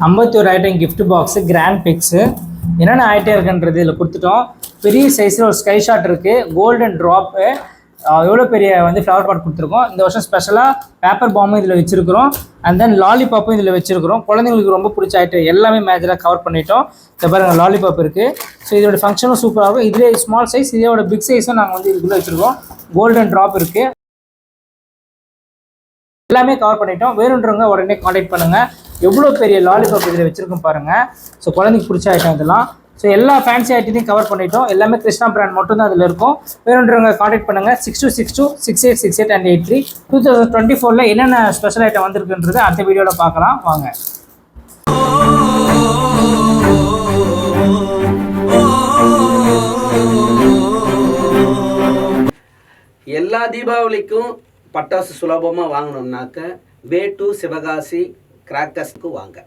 51 item gift box grand பிக்ஸு என்னென்ன item இருக்குன்றது இதில் கொடுத்துட்டோம். பெரிய சைஸில் ஒரு ஸ்கை ஷாட் இருக்குது, கோல்டன் ட்ராப்பு, எவ்வளோ பெரிய வந்து ஃப்ளவர் பாட் கொடுத்துருக்கோம். இந்த வருஷம் ஸ்பெஷலாக பேப்பர் பாம்பும் இதில் வச்சுருக்கிறோம். அண்ட் தென் லாலிபாப்பும் இதில் வச்சுருக்கிறோம். குழந்தைங்களுக்கு ரொம்ப பிடிச்ச ஐட்டம் எல்லாமே மேஜராக கவர் பண்ணிட்டோம். இதை பாருங்கள், லாலிபாப் இருக்குது. ஸோ இதோட ஃபங்க்ஷனும் சூப்பராக இருக்கும். இதிலே ஸ்மால் சைஸ், இதோட பிக் சைஸும் நாங்கள் வந்து இதுக்குள்ளே வச்சுருக்கோம். கோல்டன் ட்ராப் இருக்குது. எல்லாமே கவர் பண்ணிட்டோம். வேணுன்றவங்க உடனே காண்டாக்ட் பண்ணுங்கள். எவ்வளோ பெரிய லாலிபாப் இதில் வச்சுருக்கோம் பாருங்கள். ஸோ குழந்தைக்கு பிடிச்ச ஐட்டம் இதெல்லாம். ஸோ எல்லா ஃபேன்சி ஐட்டத்தையும் கவர் பண்ணிட்டோம். எல்லாமே கிருஷ்ணா பிராண்ட் மட்டும் தான் அதில் இருக்கும். வேணுன்றவங்க காண்டாக்ட் பண்ணுங்கள். 62626868 and 83. 2024 என்னென்ன ஸ்பெஷல் ஐட்டம் வந்திருக்குன்றது அடுத்த வீடியோவில் பார்க்கலாம் வாங்க. எல்லா தீபாவளிக்கும் பட்டாசு சுலபமாக வாங்கணும்னாக்க வே டு சிவகாசி கிராக்கர்ஸ்க்கு வாங்க.